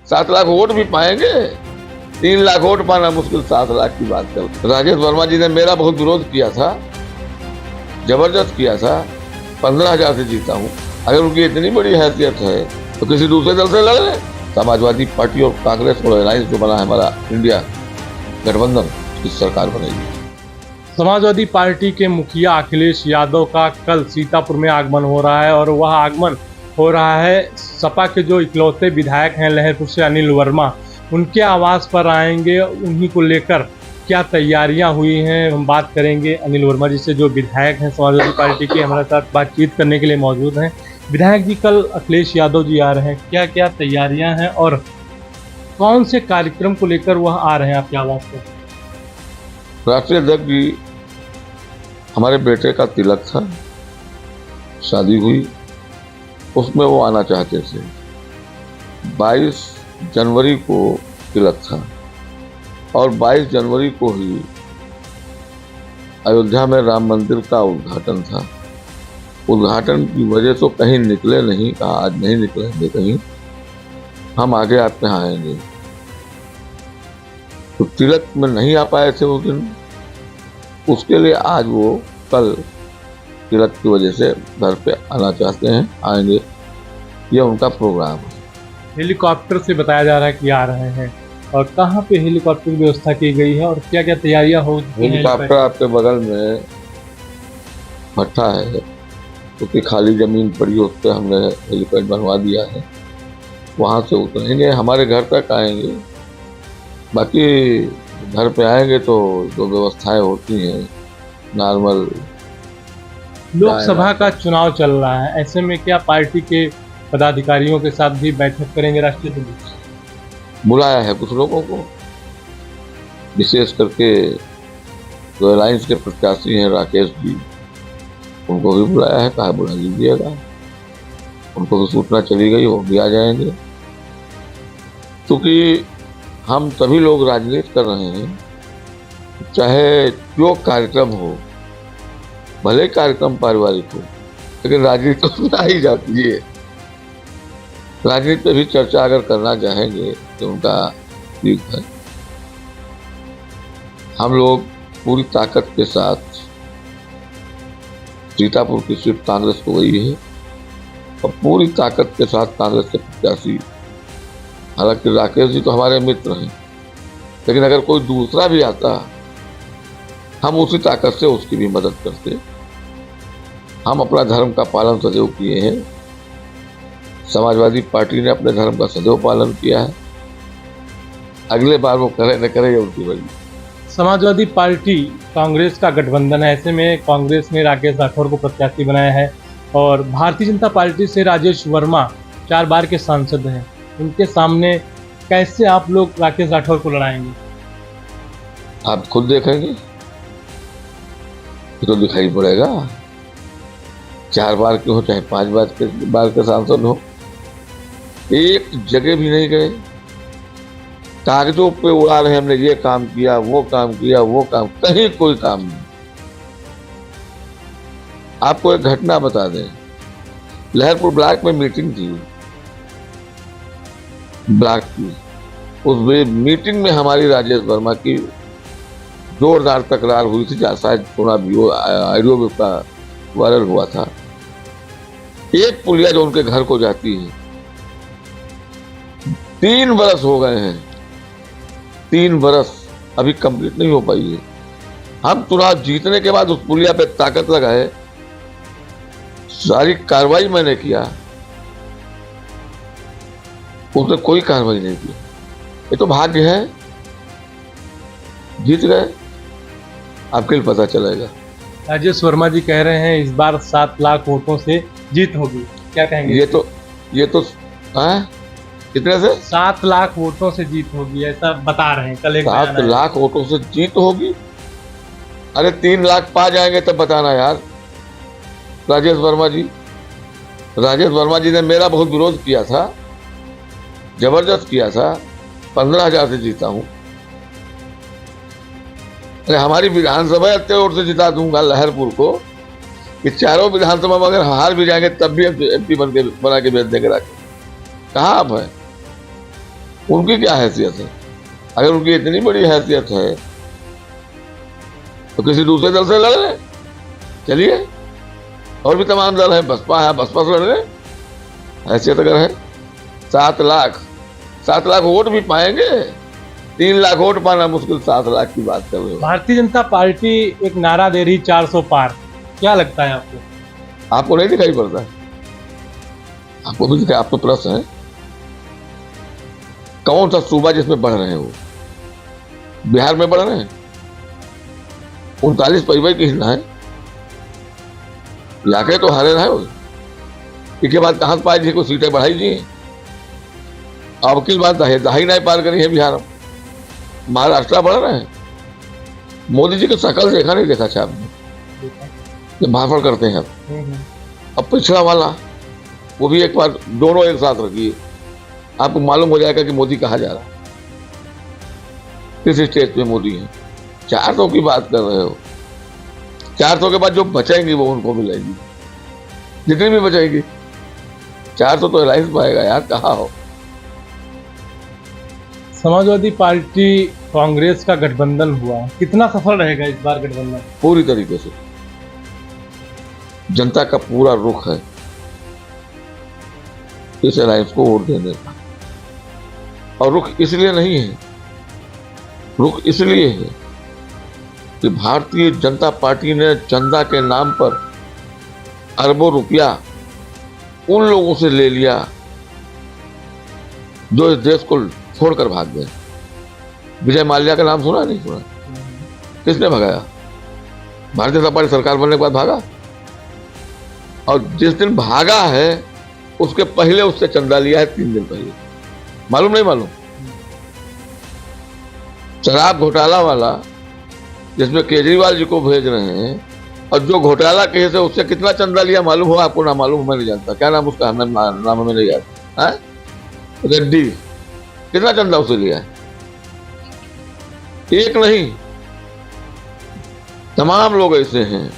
7 lakh vote भी पाएंगे? 3 lakh vote पाना मुश्किल, 7 लाख की बात कर। राजेश वर्मा जी ने मेरा बहुत विरोध किया था, जबरदस्त किया था, 15,000 से जीता हूँ। अगर उनकी इतनी बड़ी हैसियत है तो किसी दूसरे दल से लड़ लें। समाजवादी पार्टी और कांग्रेस और अलायंस जो बना है हमारा इंडिया गठबंधन, की सरकार बनेगी। समाजवादी पार्टी के मुखिया अखिलेश यादव का कल सीतापुर में आगमन हो रहा है और वह आगमन हो रहा है सपा के जो इकलौते विधायक हैं लहरपुर से अनिल वर्मा, उनके आवास पर आएंगे। उन्हीं को लेकर क्या तैयारियां हुई हैं हम बात करेंगे अनिल वर्मा जी से, जो विधायक हैं समाजवादी पार्टी के, हमारे साथ बातचीत करने के लिए मौजूद हैं। विधायक जी, कल अखिलेश यादव जी आ रहे हैं, क्या क्या तैयारियां हैं और कौन से कार्यक्रम को लेकर वह आ रहे हैं आपके आवास पर? राष्ट्रीय अध्यक्ष जी, हमारे बेटे का तिलक था, शादी हुई, उसमें वो आना चाहते थे। 22 जनवरी को तिलक था और 22 जनवरी को ही अयोध्या में राम मंदिर का उद्घाटन था। उद्घाटन की वजह से कहीं निकले नहीं, कहा आज नहीं निकलेंगे कहीं, हम आगे आपके यहाँ आएंगे। तो तिलक में नहीं आ पाए थे उस दिन, उसके लिए आज वो कल तिलक की वजह से घर पे आना चाहते हैं, आएंगे, ये उनका प्रोग्राम है। हेलीकॉप्टर से बताया जा रहा है कि आ रहे हैं, और कहाँ पे हेलीकॉप्टर की व्यवस्था की गई है और क्या क्या तैयारियां हो? हेलीकॉप्टर आपके बगल में भट्टा है, क्योंकि खाली जमीन पड़ी है, उस पर हमने हेलीपैड बनवा दिया है, वहाँ से उतरेंगे, हमारे घर तक आएंगे। बाकी घर पे आएंगे तो जो व्यवस्थाएं होती हैं नॉर्मल। लोकसभा का चुनाव चल रहा है, ऐसे में क्या पार्टी के पदाधिकारियों के साथ भी बैठक करेंगे राष्ट्रीय अध्यक्ष? बुलाया है कुछ लोगों को, विशेष करके जो अलायंस के प्रत्याशी हैं राकेश जी, उनको भी बुलाया है, कहा बुला लीजिएगा, उनको भी सूचना चली गई, वो भी आ जाएंगे। क्योंकि हम सभी लोग राजनीति कर रहे हैं, चाहे जो कार्यक्रम हो, भले कार्यक्रम पारिवारिक हो, लेकिन राजनीति उसमें आ ही जाती है। राजनीति पे भी चर्चा अगर करना चाहेंगे तो उनका ठीक है। हम लोग पूरी ताकत के साथ, सीतापुर की सीट कांग्रेस को गई है और पूरी ताकत के साथ कांग्रेस के प्रत्याशी, हालांकि राकेश जी तो हमारे मित्र हैं, लेकिन अगर कोई दूसरा भी आता हम उसी ताकत से उसकी भी मदद करते। हम अपना धर्म का पालन सदैव किए हैं, समाजवादी पार्टी ने अपने धर्म का सदैव पालन किया है, अगले बार वो करे न करे ये उनकी वजह। समाजवादी पार्टी कांग्रेस का गठबंधन है, ऐसे में कांग्रेस ने राकेश राठौर को प्रत्याशी बनाया है और भारतीय जनता पार्टी से राजेश वर्मा 4 बार के सांसद हैं, उनके सामने कैसे आप लोग राकेश राठौर को लड़ाएंगे? आप खुद देखेंगे तो दिखाई पड़ेगा। 4 बार के हो चाहे 5 बार के सांसद हो, एक जगह भी नहीं गए, कागजों पे उड़ा रहे हमने ये काम किया, वो काम किया, वो काम, कहीं कोई काम नहीं। आपको एक घटना बता दें, लहरपुर ब्लॉक में मीटिंग थी, ब्लॉक की, उस मीटिंग में हमारी राजेश वर्मा की जोरदार तकरार हुई थी, शायद सुना भी हो, ऑडियो भी का वायरल हुआ था। एक पुलिया जो उनके घर को जाती है, 3 बरस हो गए हैं, 3 बरस अभी कंप्लीट नहीं हो पाई है। हम चुनाव जीतने के बाद उस पुलिया पे ताकत लगाए, सारी कार्रवाई मैंने किया, उसने कोई कार्रवाई नहीं की। ये तो भाग्य है, जीत गए, आपके लिए पता चलेगा। राजेश वर्मा जी कह रहे हैं इस बार 7 लाख वोटों से जीत होगी, क्या कहेंगे? ये तो कितने से? 7 लाख वोटों से जीत होगी, ऐसा बता रहे हैं कल एक 7 लाख वोटों से जीत होगी? अरे 3 लाख पा जाएंगे तब बताना यार। राजेश वर्मा जी ने मेरा बहुत विरोध किया था, जबरदस्त किया था, 15,000 से जीता हूं। अरे हमारी विधानसभा इतने वोट से जिता दूंगा लहरपुर को कि चारों विधानसभा में अगर हार भी जाएंगे तब भी एमपी बना के भेज देंगे। राकेश कहाँ आप है? उनकी क्या हैसियत है? अगर उनकी इतनी बड़ी हैसियत है तो किसी दूसरे दल से लड़ रहे, चलिए, और भी तमाम दल है, बसपा है, बसपा से लड़ रहे, हैसियत अगर है। 7 लाख वोट भी पाएंगे, 3 लाख वोट पाना मुश्किल, 7 लाख की बात कर रहे हो। भारतीय जनता पार्टी एक नारा दे रही 400 पार, क्या लगता है आपको? आपको नहीं दिखाई पड़ता? आपको भी दिखाई? आप तो प्लस है। कौन सा सूबा जिसमें बढ़ रहे हैं वो? बिहार में बढ़ रहे हैं, 39 परिवार की हिस्सा है, जाके तो हारे रहे हो। इसके बाद कहां पाए जी को सीटें बढ़ाई जी? अब की बात दहाई नहीं पार करी है बिहार में। महाराष्ट्र बढ़ रहे हैं। मोदी जी की शकल देखा नहीं देखा था आपने? जब भाषण करते हैं अब पिछड़ा वाला वो भी एक बार दोनों एक साथ रखिए, आपको मालूम हो जाएगा कि मोदी कहाँ जा रहा है, किस स्टेज पे मोदी है। 400 की बात कर रहे हो, 400 के बाद जो बचेंगी वो उनको मिलेगी, जितनी भी बचेंगी। 400 तो अलायंस पाएगा यार, कहाँ हो। समाजवादी पार्टी कांग्रेस का गठबंधन हुआ, कितना सफल रहेगा इस बार गठबंधन? पूरी तरीके से जनता का पूरा रुख है इस अलायंस को वोट देने का। और रुख इसलिए नहीं है, रुख इसलिए है कि भारतीय जनता पार्टी ने चंदा के नाम पर अरबों रुपया उन लोगों से ले लिया जो इस देश को छोड़कर भाग गए। विजय माल्या का नाम सुना नहीं सुना? किसने भगाया? भारतीय जनता पार्टी सरकार बनने के बाद भागा। और जिस दिन भागा है उसके पहले उससे चंदा लिया है, 3 दिन पहले। मालूम नहीं मालूम? शराब घोटाला वाला जिसमें केजरीवाल जी को भेज रहे हैं, और जो घोटाला केस है उससे कितना चंदा लिया मालूम हो आपको? ना मालूम, मैं नहीं जानता। क्या नाम उसका? नाम हमें नहीं याद है। रेड्डी, कितना चंदा उसे लिया है? एक नहीं, तमाम लोग ऐसे हैं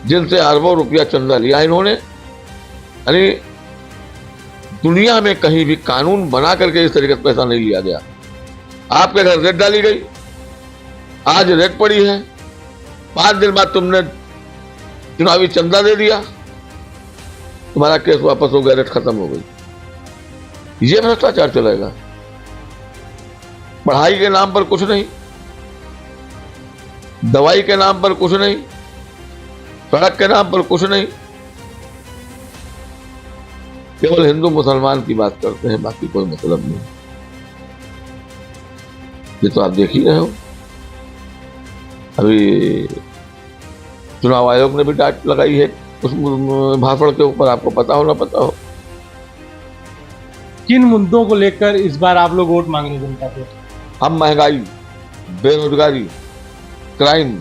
जिनसे अरबों रुपया चंदा लिया इन्होंने। यानी दुनिया में कहीं भी कानून बना करके इस तरीके से पैसा नहीं लिया गया। आपके घर रेड डाली गई, आज रेड पड़ी है, 5 दिन बाद तुमने चुनावी चंदा दे दिया, तुम्हारा केस वापस हो गया, रेड खत्म हो गई। ये भ्रष्टाचार चलेगा। पढ़ाई के नाम पर कुछ नहीं, दवाई के नाम पर कुछ नहीं, सड़क के नाम पर कुछ नहीं, केवल हिंदू मुसलमान की बात करते हैं, बाकी कोई मतलब नहीं। ये तो आप देख ही रहे हो। अभी चुनाव आयोग ने भी डांट लगाई है उस भाषण के ऊपर, आपको पता हो ना पता हो। किन मुद्दों को लेकर इस बार आप लोग वोट मांग रहे हैं जनता से? हम महंगाई, बेरोजगारी, क्राइम,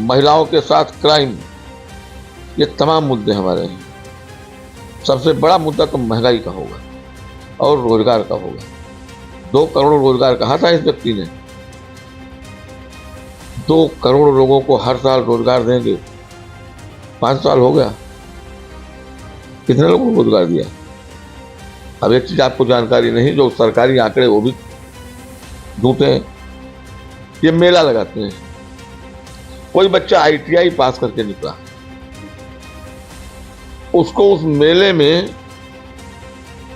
महिलाओं के साथ क्राइम, ये तमाम मुद्दे हमारे हैं। सबसे बड़ा मुद्दा तो महंगाई का होगा और रोजगार का होगा। 2 करोड़ रोजगार कहा था इस व्यक्ति ने। 2 करोड़ लोगों को हर साल रोजगार देंगे। 5 साल हो गया, कितने लोगों को रोजगार दिया? अब एक चीज आपको जानकारी नहीं, जो सरकारी आंकड़े वो भी झूठे हैं। ये मेला लगाते हैं, कोई बच्चा ITI पास करके निकला, उसको उस मेले में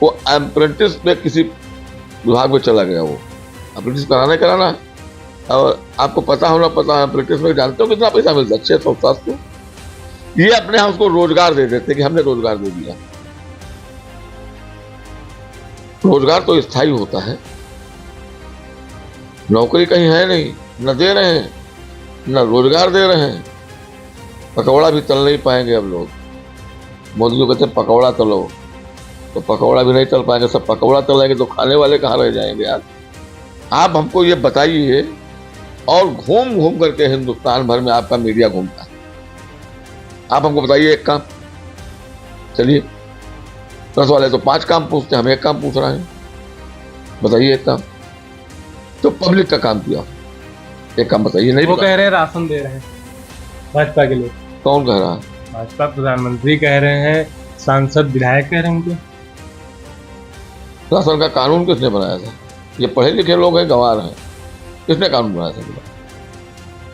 वो अप्रेंटिस पे किसी विभाग में चला गया। वो अप्रेंटिस कराना, और आपको पता होना पता है अप्रेंटिस में जानते हो कितना पैसा मिलता है? 600-700। ये अपने यहाँ उसको रोजगार दे देते कि हमने रोजगार दे दिया। रोजगार तो स्थायी होता है, नौकरी कहीं है नहीं, न दे रहे हैं न रोजगार दे रहे हैं। पकौड़ा भी तल नहीं पाएंगे अब लोग। मोदी जी कहते हैं पकौड़ा तलो, तो पकौड़ा भी नहीं तल पाएंगे। सब पकौड़ा तलेंगे तो खाने वाले कहाँ रह जाएंगे यार? आप हमको ये बताइए। और घूम घूम करके हिंदुस्तान भर में आपका मीडिया घूमता है। आप हमको बताइए एक काम। चलिए, 10 वाले तो 5 काम पूछते हैं, हम एक काम पूछ रहे हैं। बताइए एक काम तो पब्लिक का काम किया, एक काम बताइए। नहीं, वो कह रहे हैं राशन दे रहे हैं भाजपा के लोग। कौन कह रहा है? भाजपा प्रधानमंत्री कह रहे हैं, सांसद विधायक कह रहे हैं उनके। राशन का कानून किसने बनाया था? ये पढ़े लिखे लोग हैं, गंवार हैं। किसने कानून बनाया था?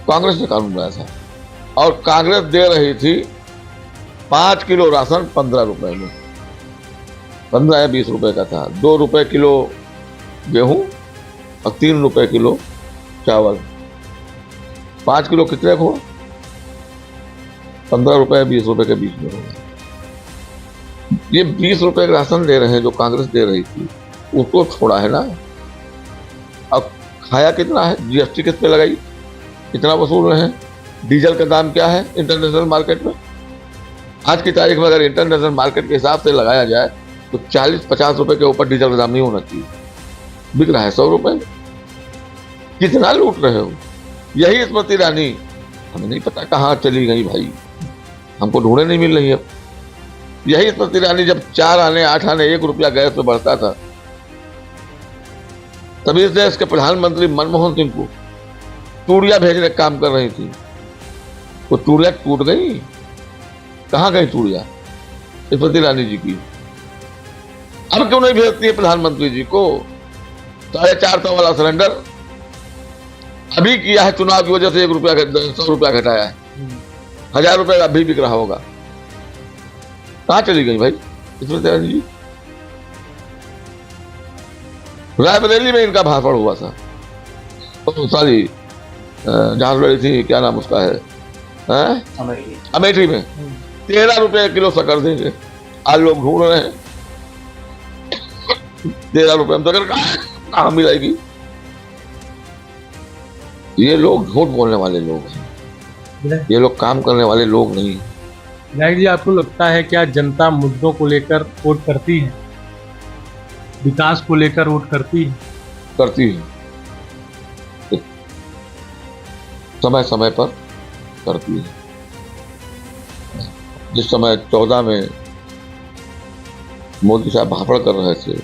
कांग्रेस ने कानून बनाया था। और कांग्रेस दे रही थी 5 किलो राशन 15 रुपए में, 15 या 20 रुपए का था। 2 रुपए किलो गेहूं और 3 रुपए किलो चावल। 5 किलो कितने हुआ? 15 रुपए 20 रुपए के बीच में होगा। ये 20 रुपए का राशन दे रहे हैं जो कांग्रेस दे रही थी, उसको छोड़ा है ना। अब खाया कितना है? जीएसटी किस पे लगाई? कितना वसूल रहे हैं? डीजल का दाम क्या है इंटरनेशनल मार्केट में? आज की तारीख में अगर इंटरनेशनल मार्केट के हिसाब से लगाया जाए तो 40-50 रुपए के ऊपर डीजल का दाम नहीं होना चाहिए। बिक रहा है 100 रुपए में। कितना लूट रहे हो? यही स्मृति ईरानी हमें नहीं पता कहाँ चली गई भाई, हमको ढूंढे नहीं मिल रही है। यही स्मृति ईरानी जब 4 आने 8 आने 1 रुपया गैस पे बढ़ता था, तभी इस देश के प्रधानमंत्री मनमोहन सिंह को चूड़ियां भेजने का काम कर रही थी। तो चूड़ियां टूट गई, कहाँ गई चूड़ियां स्मृति ईरानी जी की? अब क्यों नहीं भेजती है प्रधानमंत्री जी को? 450 वाला सिलेंडर अभी किया है, चुनाव की वजह से 1 रुपया 100 रुपया घटाया है। 1000 रुपये का अभी बिक रहा होगा। कहाँ चली गई भाई स्मृति ईरानी जी? रायबरेली में इनका भाषण हुआ था, तो सारी जहां लड़ी थी, क्या नाम उसका है, अमेठी में 13 रुपए किलो शक्कर देंगे। आज लोग ढूंढ रहे हैं 13 रुपए में शक्कर कहाँ मिलेगी? ये लोग झूठ बोलने वाले लोग हैं, ये लोग काम करने वाले लोग नहीं। विधायक जी, आपको लगता है क्या जनता मुद्दों को लेकर वोट करती है, विकास को लेकर वोट करती है? करती है, समय समय पर करती है। जिस समय 14 में मोदी साहब भाषण कर रहे थे,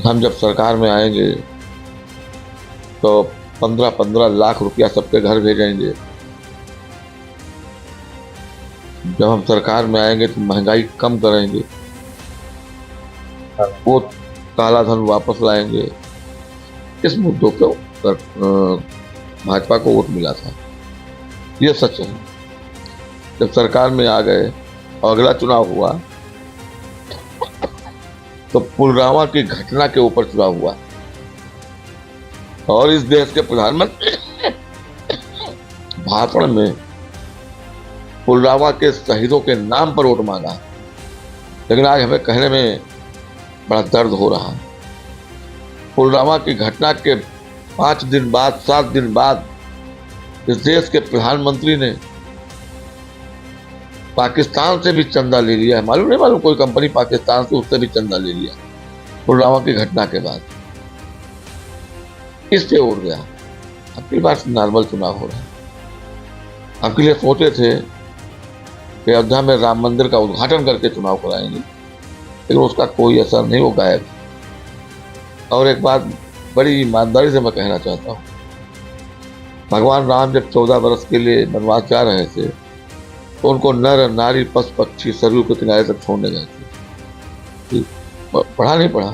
हम जब सरकार में आएंगे तो 15-15 लाख रुपया सबके घर भेजेंगे। जब हम सरकार में आएंगे तो महंगाई कम करेंगे, वो काला धन वापस लाएंगे। इस मुद्दों को भाजपा को वोट मिला था, ये सच है। जब सरकार में आ गए और अगला चुनाव हुआ तो पुलवामा की घटना के ऊपर चुनाव हुआ और इस देश के प्रधानमंत्री भाषण में पुलवामा के शहीदों के नाम पर वोट मांगा। लेकिन आज हमें कहने में बड़ा दर्द हो रहा है। पुलवामा की घटना के 5 दिन बाद 7 दिन बाद इस देश के प्रधानमंत्री ने पाकिस्तान से भी चंदा ले लिया है। मालूम नहीं मालूम, कोई कंपनी पाकिस्तान से, उससे भी चंदा ले लिया पुलवामा की घटना के बाद। इससे उड़ गया। अब की बार नॉर्मल चुनाव हो रहा है। आपके लिए सोचे थे कि अयोध्या में राम मंदिर का उद्घाटन करके चुनाव कराएंगे, लेकिन उसका कोई असर नहीं, वो गायब। और एक बात बड़ी ईमानदारी से मैं कहना चाहता हूँ, भगवान राम जब 14 वर्ष के लिए वनवास जा रहे थे तो उनको नर नारी पशु पक्षी सरयू के किनारे तक छोड़ने गए थे। पढ़ा नहीं पढ़ा?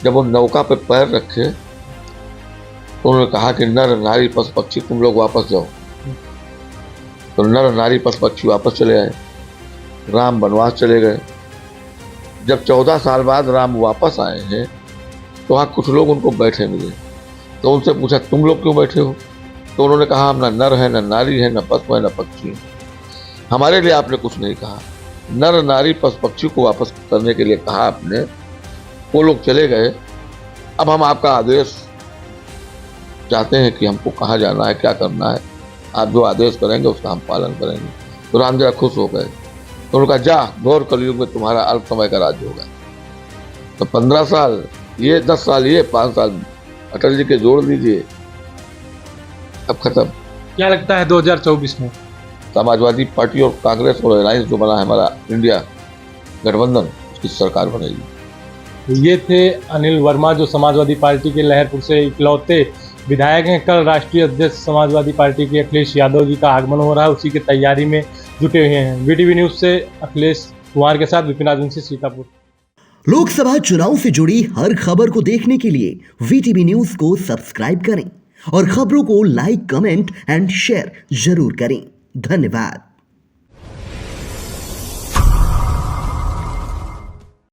जब वो नौका पे पैर रखे तो उन्होंने कहा कि नर नारी पशु पक्षी तुम लोग वापस जाओ। तो नर नारी पशु पक्षी वापस चले आए, राम वनवास चले गए। जब 14 साल बाद राम वापस आए हैं तो वहाँ कुछ लोग उनको बैठे मिले, तो उनसे पूछा तुम लोग क्यों बैठे हो? तो उन्होंने कहा हम ना नर है, न नारी है, न पशु है, न पक्षी है। हमारे लिए आपने कुछ नहीं कहा। नर नारी पशु पक्षी को वापस करने के लिए कहा आपने, वो लोग चले गए। अब हम आपका आदेश चाहते हैं कि हमको कहाँ जाना है, क्या करना है। आप जो आदेश करेंगे उसका हम पालन करेंगे। तो राम जरा खुश हो गए। तो उन्होंने कहा जा, घोर कलयुग में तुम्हारा अल्प समय का राज्य होगा। तो 15 साल ये, 10 साल ये, 5 साल अटल जी के जोड़ दीजिए, अब खत्म। क्या लगता है 2024 में समाजवादी पार्टी और कांग्रेस और अलायंस जो बना है हमारा इंडिया गठबंधन, उसकी सरकार बनेगी। तो ये थे अनिल वर्मा, जो समाजवादी पार्टी के लहरपुर से इकलौते विधायक हैं। कल राष्ट्रीय अध्यक्ष समाजवादी पार्टी के अखिलेश यादव जी का आगमन हो रहा है, उसी की तैयारी में जुटे हुए हैं। वीटीवी न्यूज़ से अखिलेश कुमार के साथ विपिन राजवंशी, सीतापुर। लोकसभा चुनाव से जुड़ी हर खबर को देखने के लिए वीटीवी न्यूज को सब्सक्राइब करें और खबरों को लाइक, कमेंट एंड शेयर जरूर करें। धन्यवाद।